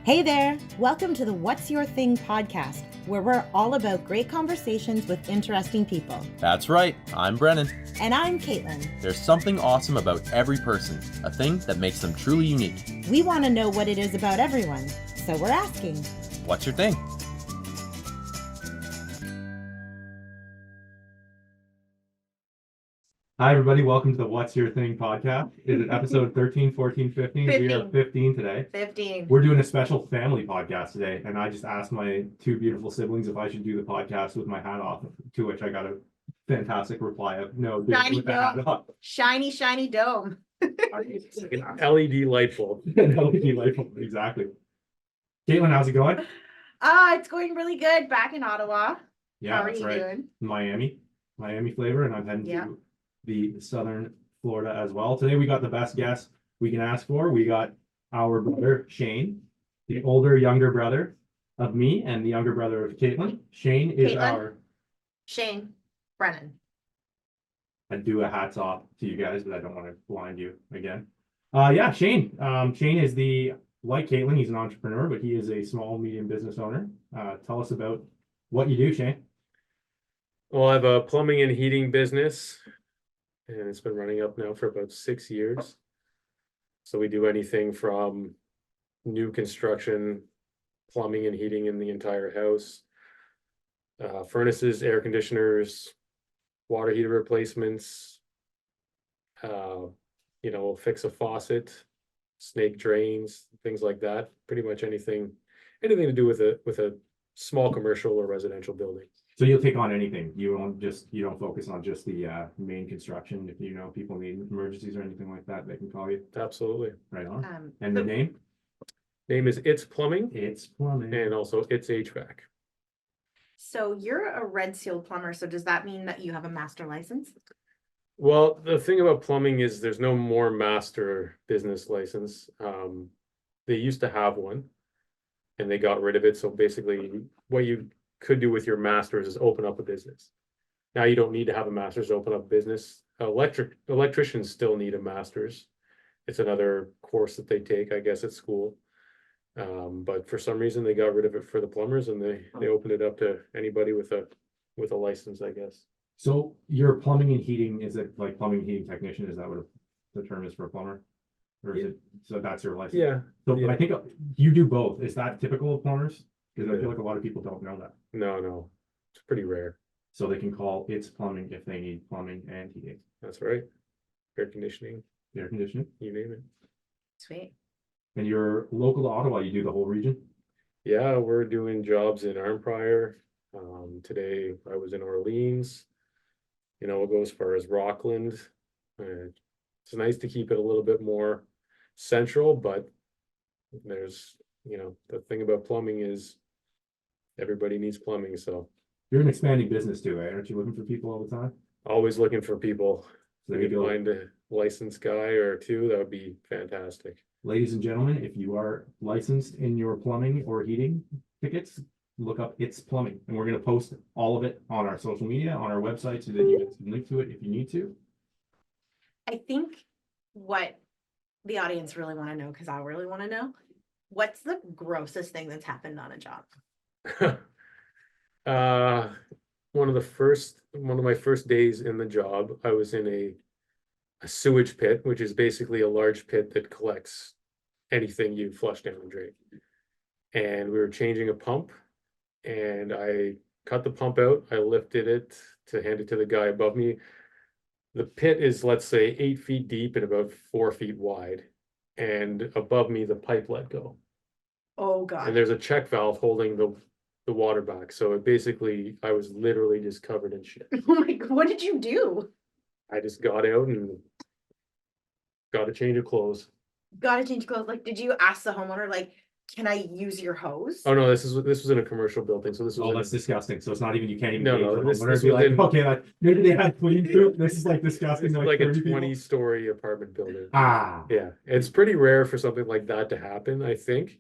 Hey there! Welcome to the What's Your Thing podcast, where we're all about great conversations with interesting people. That's right. I'm Brennan. And I'm Caitlin. There's something awesome about every person, a thing that makes them truly unique. We want to know what it is about everyone, so we're asking, What's your thing? Hi, everybody. Welcome to the What's Your Thing podcast. Is it episode 13, 14, 15? 15. We are 15 today. 15. We're doing a special family podcast today, and I just asked my two beautiful siblings if I should do the podcast with my hat off, to which I got a fantastic reply of no, do it Shiny with the hat dome. off. Shiny, shiny dome. An LED light bulb. An LED light bulb, exactly. Caitlin, how's it going? It's going really good back in Ottawa. Yeah, How are that's you right. doing? Miami flavor, and I'm heading Yeah. to the southern Florida as well. Today we got the best guest we can ask for. We got our brother Shane, the older younger brother of me and the younger brother of Caitlin. Shane is Caitlin. Shane Brennan. I'd do a hats off to you guys, but I don't want to blind you again. Shane. Shane is like Caitlin, he's an entrepreneur, but he is a small, medium business owner. Tell us about what you do, Shane. Well, I have a plumbing and heating business, and it's been running up now for about 6 years. So we do anything from new construction, plumbing and heating in the entire house, furnaces, air conditioners, water heater replacements, fix a faucet, snake drains, things like that. Pretty much anything to do with a small commercial or residential building. So you'll take on anything. You don't focus on just the main construction. If you know people need emergencies or anything like that, they can call you. Absolutely. Right on. Um, And the name? Name is It's Plumbing, It's Plumbing. and also It's HVAC. So you're a red seal plumber. So does that mean that you have a master license? Well, the thing about plumbing is there's no more master business license. They used to have one and they got rid of it. So basically what you could do with your masters is open up a business. Now you don't need to have a master's to open up a business. Electricians still need a master's. It's another course that they take, I guess, at school. But for some reason they got rid of it for the plumbers and they opened it up to anybody with a license, I guess. So your plumbing and heating, is it like plumbing and heating technician? Is that what the term is for a plumber? Or is it, so that's your license? Yeah. So yeah. I think you do both. Is that typical of plumbers? Because I feel like a lot of people don't know that. No, it's pretty rare. So they can call It's Plumbing if they need plumbing and heating. That's right. Air conditioning, Air conditioning. you name it. Sweet. And you're local to Ottawa, you do the whole region? Yeah, we're doing jobs in Arnprior. Today I was in Orleans. We'll go as far as Rockland. It's nice to keep it a little bit more central, but there's, the thing about plumbing is everybody needs plumbing, so You're an expanding business too, right? Aren't you looking for people all the time? always looking for people. So If you you go, find a licensed guy or two, that would be fantastic. ladies and gentlemen, if you are licensed in your plumbing or heating tickets, look up It's Plumbing. And we're going to post all of it on our social media, on our website, so that you guys can link to it if you need to. I think what the audience really want to know, because I really want to know, what's the grossest thing that's happened on a job? One of my first days in the job, I was in a sewage pit, which is basically a large pit that collects anything you flush down the drain. And we were changing a pump, and I cut the pump out. I lifted it to hand it to the guy above me. The pit is, let's say, 8 feet deep and about 4 feet wide. And above me, the pipe let go. Oh And God. there's a check valve holding the water back. So it basically, I was literally just covered in shit. Oh my God. What did you do? I just got out and got a change of clothes. Gotta change clothes. Like, did you ask the homeowner, like, can I use your hose? Oh no, this was in a commercial building. So this was Oh, in that's disgusting. So it's not even, you can't even. No, gauge no, the this homeowner and was be like, in- okay, maybe they had clean poop. This is like disgusting. it's They're like a 30 people. 20-story apartment building. Ah, Yeah, it's pretty rare for something like that to happen, I think.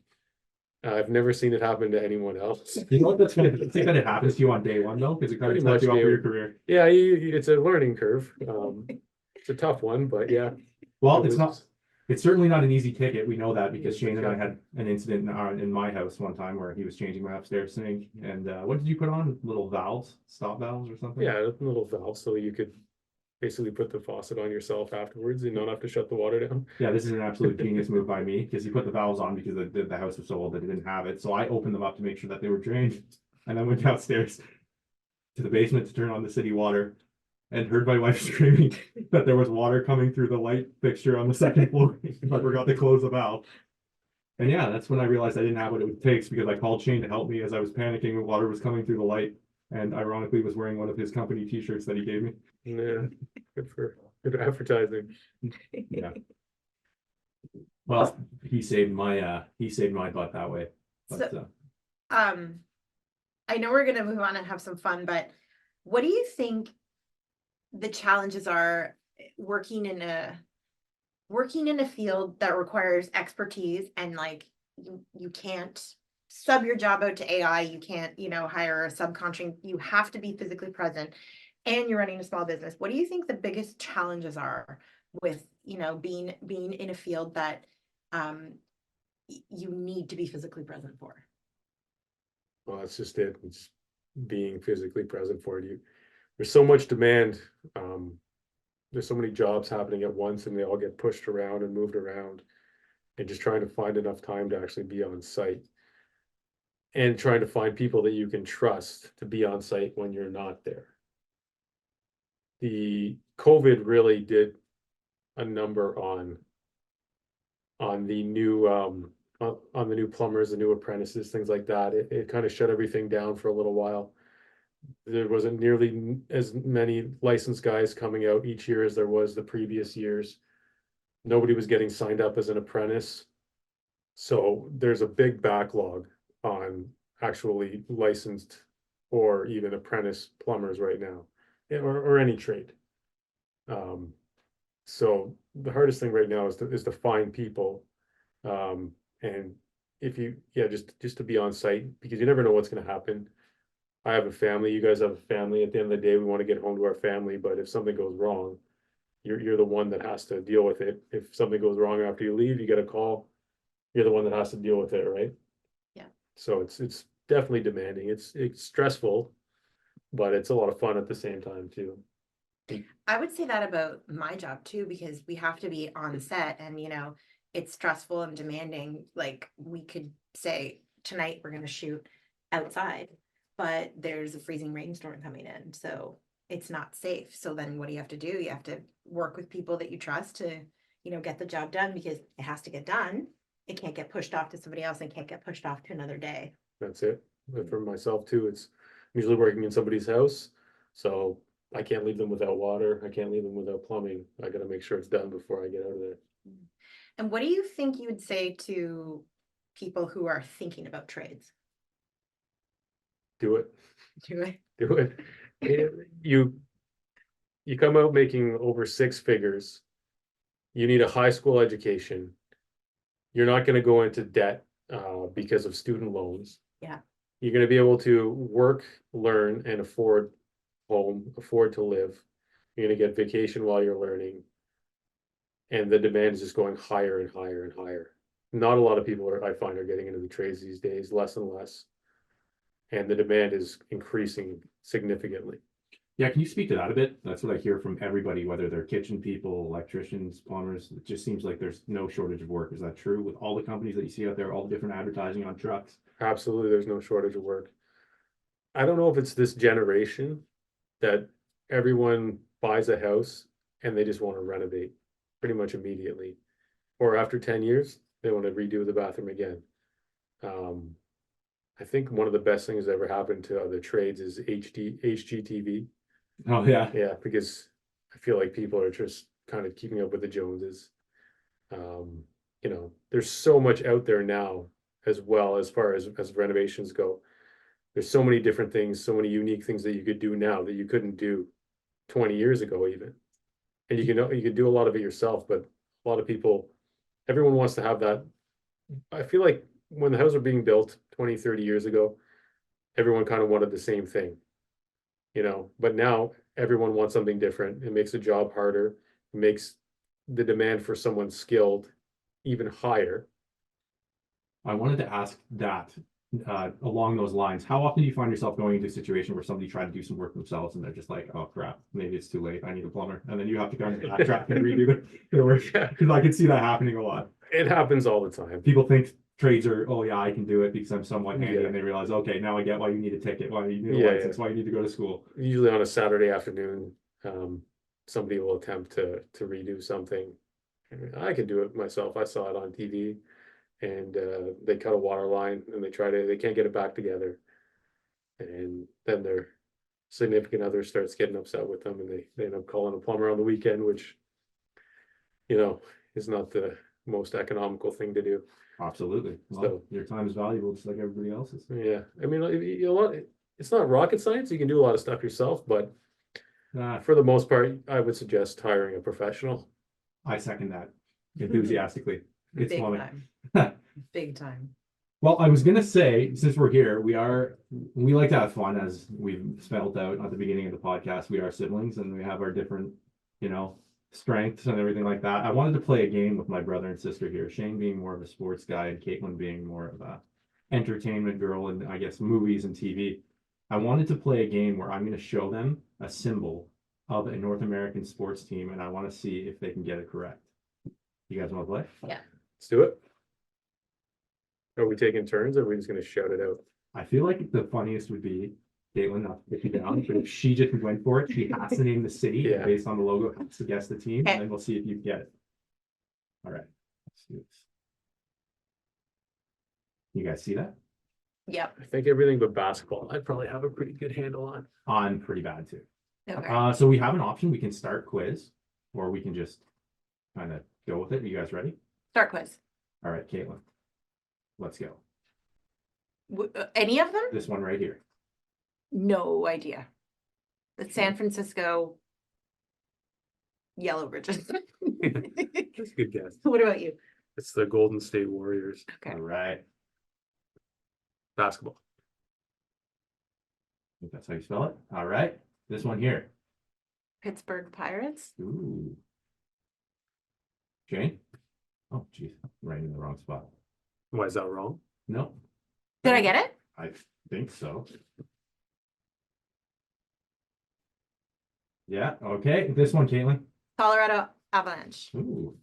I've never seen it happen to anyone else. you know what? That's gonna think that it happens to you on day one though, because it kind Pretty of sets much, you up for yeah. your career. Yeah, it's a learning curve. It's a tough one, but yeah. Well, it it's not. was- It's certainly not an easy ticket. We know that because Yeah, Shane and I okay. had an incident in my house one time where he was changing my upstairs sink. And what did you put on? Little valves, stop valves or something? Yeah, a little valve so you could basically put the faucet on yourself afterwards and not have to shut the water down. Yeah, this is an absolute genius move by me because he put the valves on because the house was so old that it didn't have it. So I opened them up to make sure that they were drained, and then went downstairs to the basement to turn on the city water, and heard my wife screaming that there was water coming through the light fixture on the second floor. I forgot to close the valve. And yeah, that's when I realized I didn't have what it takes because I called Shane to help me as I was panicking when water was coming through the light, and ironically was wearing one of his company t-shirts that he gave me. Yeah, good advertising. Yeah. Well, he saved my butt that way. But So, I know we're gonna move on and have some fun, but what do you think the challenges are working in a field that requires expertise and like you can't sub your job out to AI, you can't, hire a subcontract, you have to be physically present and you're running a small business. What do you think the biggest challenges are with, being in a field that you need to be physically present for? Well, that's just it. It's being physically present for you. There's so much demand. There's so many jobs happening at once and they all get pushed around and moved around, and just trying to find enough time to actually be on site and trying to find people that you can trust to be on site when you're not there. The COVID really did a number on the new on the new plumbers, the new apprentices, things like that. It kind of shut everything down for a little while. There wasn't nearly as many licensed guys coming out each year as there was the previous years. Nobody was getting signed up as an apprentice. So there's a big backlog on actually licensed or even apprentice plumbers right now, or any trade. So the hardest thing right now is to find people. And if you, just to be on site, because you never know what's going to happen. I have a family, you guys have a family. At the end of the day, we want to get home to our family, but if something goes wrong, you're the one that has to deal with it. If something goes wrong after you leave, you get a call, you're the one that has to deal with it, right? Yeah. So it's definitely demanding. It's stressful, but it's a lot of fun at the same time too. I would say that about my job too, because we have to be on set and, it's stressful and demanding. Like we could say tonight we're going to shoot outside, but there's a freezing rainstorm coming in. So it's not safe. So then what do you have to do? You have to work with people that you trust to, get the job done because it has to get done. It can't get pushed off to somebody else and can't get pushed off to another day. That's it. But for myself too, I'm usually working in somebody's house. So I can't leave them without water. I can't leave them without plumbing. I got to make sure it's done before I get out of there. And what do you think you would say to people who are thinking about trades? Do it. Do it. Do it. You come out making over 6 figures. You need a high school education. You're not going to go into debt because of student loans. Yeah. You're going to be able to work, learn, and afford home, afford to live. You're going to get vacation while you're learning. And the demand is just going higher and higher and higher. Not a lot of people I find are getting into the trades these days, less and less. And the demand is increasing significantly. yeah, can you speak to that a bit? That's what I hear from everybody, whether they're kitchen people, electricians, plumbers. It just seems like there's no shortage of work. Is that true with all the companies that you see out there, all the different advertising on trucks? Absolutely, there's no shortage of work. I don't know if it's this generation that everyone buys a house and they just want to renovate pretty much immediately. Or after 10 years, they want to redo the bathroom again. I think one of the best things that ever happened to other trades is HGTV. Oh yeah. Yeah, because I feel like people are just kind of keeping up with the Joneses. There's so much out there now as well as far as renovations go. There's so many different things, so many unique things that you could do now that you couldn't do 20 years ago even. And you can do a lot of it yourself, but a lot of people, everyone wants to have that. I feel like when the houses were being built 20, 30 years ago, everyone kind of wanted the same thing, but now everyone wants something different. It makes the job harder. It makes the demand for someone skilled even higher. I wanted to ask that along those lines. How often do you find yourself going into a situation where somebody tried to do some work themselves and they're just like, oh crap, maybe it's too late. I need a plumber. And then you have to kind of backtrack and redo the work. Because I can see that happening a lot. It happens all the time. People think trades are, oh yeah, I can do it because I'm somewhat handy. Yeah. And they realize, okay, now I get why you need a ticket, why you need a Yeah, license, why you need to go to school. Usually on a Saturday afternoon, somebody will attempt to redo something. I can do it myself. I saw it on TV, and they cut a water line and they can't get it back together. And then their significant other starts getting upset with them, and they end up calling a plumber on the weekend, which, is not the most economical thing to do. Absolutely. Well, So- your time is valuable just like everybody else's. Yeah, I mean, it's not rocket science. You can do a lot of stuff yourself, but for the most part, I would suggest hiring a professional. I second that enthusiastically. It's Big fun. time. Big time. Well, I was gonna say, since we're here, we like to have fun, as we've spelled out at the beginning of the podcast. We are siblings and we have our different, strengths and everything like that. I wanted to play a game with my brother and sister here, Shane being more of a sports guy and Caitlin being more of a entertainment girl and I guess movies and TV. I wanted to play a game where I'm gonna show them a symbol of a North American sports team and I want to see if they can get it correct. You guys want to play? Let's do it. Are we taking turns, or are we just gonna shout it out? I feel like the funniest would be Caitlin, not to put you down, but if she just went for it, she has to name the city Yeah. based on the logo, has to guess the team, Okay. and then we'll see if you get it. All right. Let's do this. You guys see that? Yep. I think everything but basketball, I'd probably have a pretty good handle on. I'm pretty bad too. Okay. So we have an option. We can start quiz, or we can just kind of go with it. Are you guys ready? Start quiz. All right, Caitlin. Let's go. Any of them? This one right here. No idea. The San Francisco Yellow Bridges. That's a good guess. What about you? It's the Golden State Warriors Okay. All right. basketball. I think that's how you spell it. All right. This one here. Pittsburgh Pirates. Ooh. Jane? Oh, geez. Right in the wrong spot. Why is that wrong? No, Did I get it? I think so. Yeah, okay. This one, Caitlin. Colorado Avalanche. Ooh.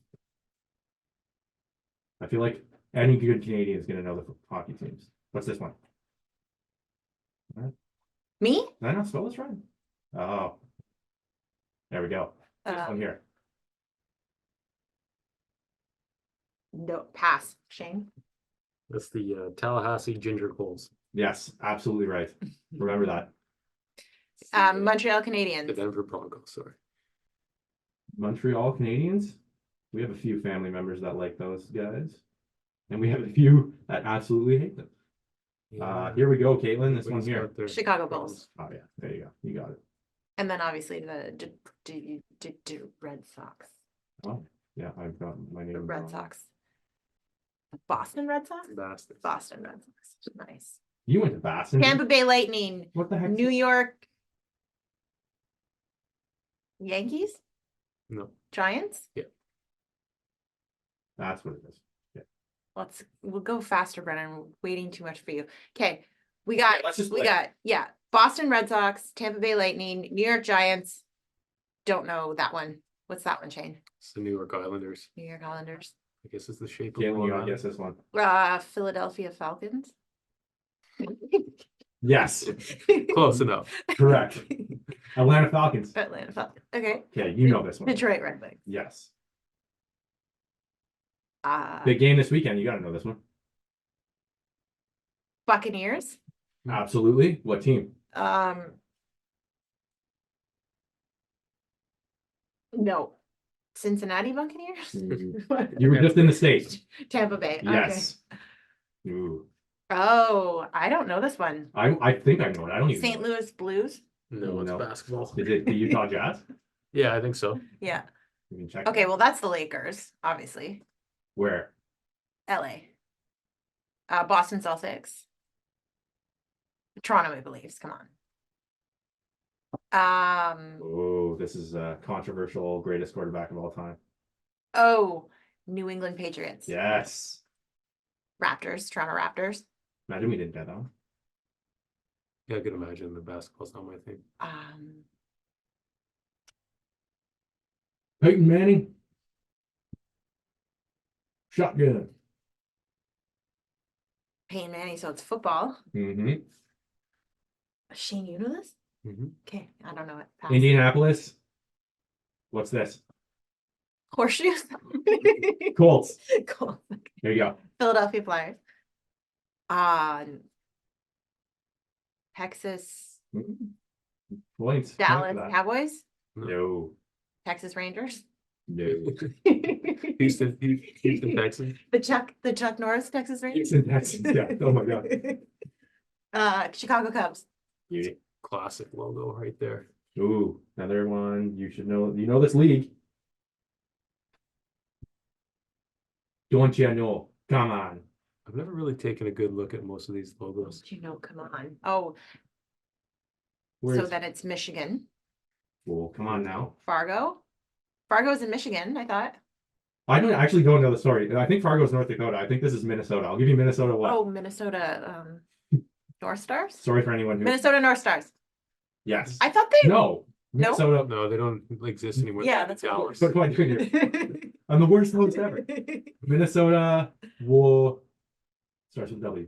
I feel like any good Canadian is gonna know the hockey teams. What's this one? Me? Did I not spell this right? Oh. There we go. This one here. No, pass. Shane. That's the Tallahassee Ginger Coals. Yes, absolutely right. Remember that. Montreal The Canadiens. Denver Broncos, sorry. Montreal Canadiens. We have a few family members that like those guys. And we have a few that absolutely hate them. Here we go, Caitlin. This one Everybody's here. got their Chicago problems. Bulls. Oh yeah, there you go. You got it. And then obviously the Red Sox. Oh, yeah, I've got my The name. Red wrong. Sox. Boston Red Sox? Bastards. Boston Red Sox. Nice. You went to Boston. Tampa Bay Lightning. What the heck? New York Yankees? No. Giants? That's what it is. We'll go faster, Brennan. We're waiting too much for you. Okay, we got, let's just play. Boston Red Sox, Tampa Bay Lightning, New York Giants. Don't know that one. What's that one, Shane? It's the New York Islanders. New York Islanders. I guess it's the shape of Caitlin, Long you gotta Island. guess this one. Philadelphia Falcons. Yes, Close enough. correct. Atlanta Falcons. Atlanta Falcons. Okay. Okay, you know this one. Detroit Red Wings. Yes. Uh, Big game this weekend. You gotta know this one. Buccaneers. Absolutely. What team? No. Cincinnati Buccaneers? You were just in the States. Tampa Bay. Okay. Yes. Ooh. Oh, I don't know this one. I think I know it. I don't even St. know Louis Blues. No, it's No. basketball. it. Is it the Utah Jazz? Yeah, I think so. Yeah. You can check. Okay, well, that's the Lakers, obviously. Where? LA. Boston Celtics. Toronto Maple Leafs, come on. Oh, this is a controversial greatest quarterback of all time. Oh, New England Patriots. Yes. Raptors, Toronto Raptors. Imagine we didn't get that one. Yeah, I could imagine the basketball's not my thing. Peyton Manning. Shotgun. Peyton Manning, so it's football. Mm-hmm. Shane, you know this? Mhm. Okay, I don't know it. Pass. Indianapolis. What's this? Horseshoes. Colts. Cool. There you go. Philadelphia Flyers. Texas, Points. Dallas Point for that. Cowboys, No. Texas Rangers. No. Houston, Texans. The Chuck Norris Texas Rangers. Houston Texans. Yeah. Oh my god. Chicago Cubs. Beauty. Classic logo right there. Ooh, another one you should know. You know this league. Don't you know? Come on. I've never really taken a good look at most of these logos. You know, come on. Oh, Where's... so that it's Michigan. Well, come on now. Fargo. Fargo's in Michigan, I thought. I actually don't know the story. I think Fargo's North Dakota. I think this is Minnesota. I'll give you Minnesota what? Oh, Minnesota North Stars? Sorry for anyone who... Minnesota North Stars. Yes. I thought they No. No? Minnesota. No, they don't exist anymore. Yeah, They're that's what Dallas. What am I doing here? I'm the worst host ever. Minnesota will starts with W.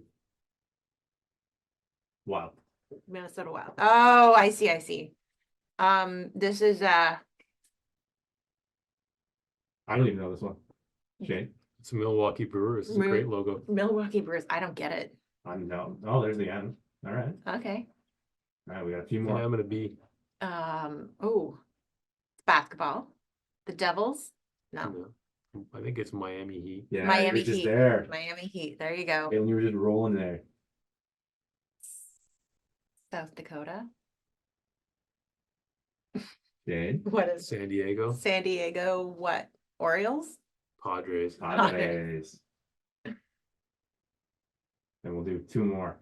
Wow. Minnesota Wild. Oh, I see, I see. This is I don't even know this one. Shane. It's Milwaukee Brewers. It's a great logo. Milwaukee Brewers. I don't get it. I know. Oh, there's the end. All right. Okay. All right, we got a few Yeah, more. I'm gonna be. Oh, basketball. The Devils. No, No, I think it's Miami Heat. Yeah, Miami you're just Heat. there. Miami Heat. There you go. And you were just rolling there. South Dakota. Shane. What is San Diego San Diego? What? Orioles? Padres. Padres. And we'll do two more.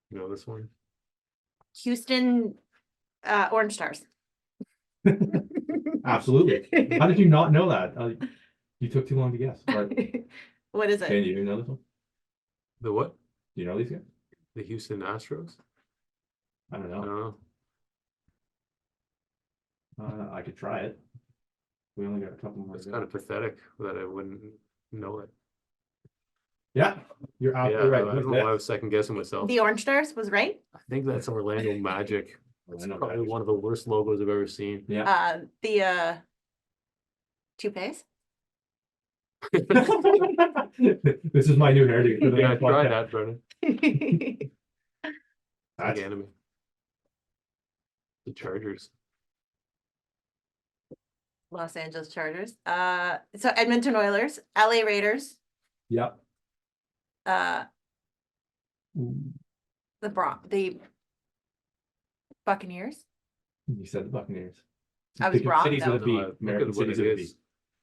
You know this one? Houston Orange Stars. Absolutely. How did you not know that? You took too long to guess. But What is it? Shane, do you know this one? The what? Do you know these guys? The Houston Astros? I don't I know. don't know. I could try it. We only got a couple more. It's kind of pathetic that I wouldn't know it. Yeah, you're Yeah, absolutely right. I don't know why I was second guessing myself. The Orange Stars was right. I think that's Orlando Magic. It's Orlando probably Magic. one of the worst logos I've ever seen. Yeah. The toupees. This is my new hairdo. For the Yeah, next try podcast. that, Brennan. That's- Like anime. The Chargers. Los Angeles Chargers. So Edmonton Oilers, LA Raiders, Yep. the Buccaneers, You said the Buccaneers. I was Think of wrong, Cities though. with a B. No, look American at what cities it with a B. is.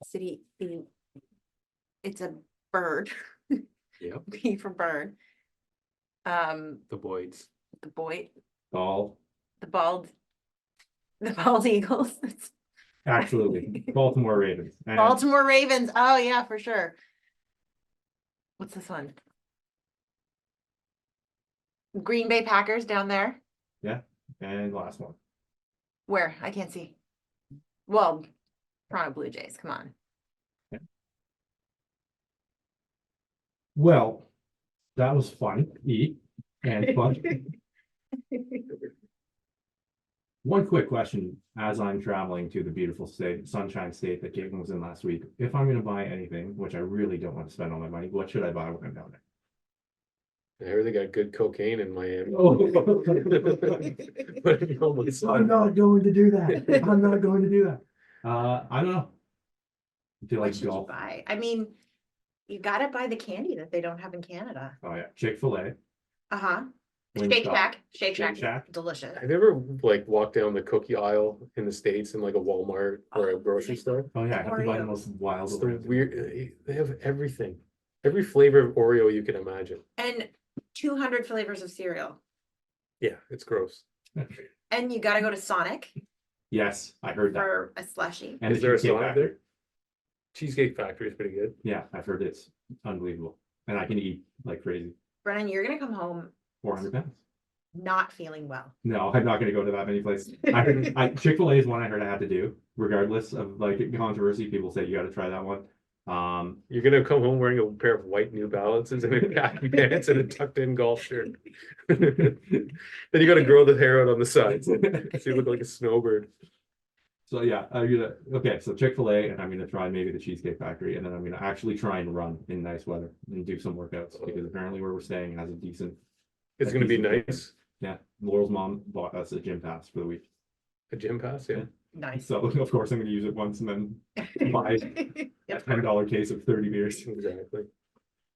City. It's a bird. Yep. B for bird. The Boyds. The boy, Ball. the bald Eagles. Absolutely. Baltimore Ravens. And Baltimore Ravens. Oh yeah, for sure. What's this one? Green Bay Packers down there. and last one. Where? I can't see. Well, Toronto Blue Jays. Come on. Well, that was fun. Eat and fun. One quick question as I'm traveling to the beautiful state, Sunshine State that Caitlin was in last week. If I'm going to buy anything, which I really don't want to spend all my money, what should I buy when I'm down there? I heard they got good cocaine in Miami. Oh. But it almost- I'm not going to do that. I'm not going to do that. I don't know. Do you What like should you golf? buy? I mean, you gotta buy the candy that they don't have in Canada. Oh yeah, Chick-fil-A. Uh-huh. Wingstop. Shake Shack. Shake Shake Shack. Shack. Delicious. Have you ever like walked down the cookie aisle in the States in like a Walmart or a Oh, grocery store? Oh yeah, I have to buy the Oreos. most wild. It's the Oreos. weird, they have everything. Every flavor of Oreo you can imagine. And 200 flavors of cereal. Yeah, it's gross. And you gotta go to Sonic. Yes, I heard that. for a slushie. And Is the there a Cheesecake Sonic Factory. there? Cheesecake Factory is pretty good. Yeah, I've heard it's unbelievable. And I can eat like crazy. Brennan, you're gonna come home 400 pounds. not feeling well. No, I'm not going to go to that many places. Chick-fil-A is one I heard I had to do, regardless of like controversy. People say you got to try that one. You're gonna come home wearing a pair of white New Balances and a khaki pants and a tucked in golf shirt. Then you gotta grow the hair out on the sides, so you look like a snowbird. So yeah, okay, so Chick-fil-A, and I'm gonna try maybe the Cheesecake Factory, and then I'm gonna actually try and run in nice weather and do some workouts because apparently where we're staying has a decent. It's gonna be nice. Yeah, Laurel's mom bought us a gym pass for the week, A gym pass, yeah. Nice. so of course I'm gonna use it once and then buy a $10 case of 30 beers. Exactly.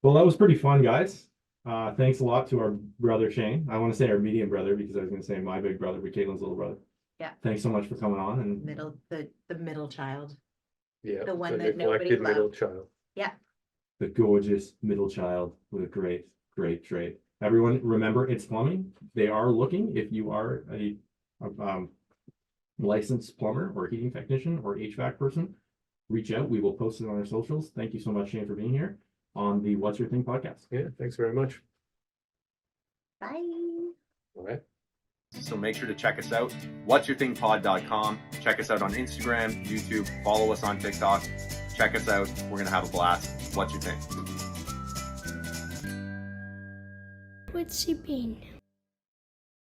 Well, that was pretty fun, guys. Thanks a lot to our brother Shane. I want to say our medium brother because I was gonna say my big brother, but Caitlin's little brother. Yeah. Thanks so much for coming on and The middle child. Yeah. The one the that nobody neglected middle loved. child. the gorgeous middle child with a great trade. Everyone, remember it's plumbing. They are looking if you are a licensed plumber or heating technician or HVAC person. Reach out. We will post it on our socials. Thank you so much, Shane, for being here on the What's Your Thing podcast. Yeah, thanks very much. Bye. All right. So make sure to check us out, whatsyourthingpod.com. Check us out on Instagram, YouTube, follow us on TikTok. Check us out. We're going to have a blast. What's your thing? What's she been?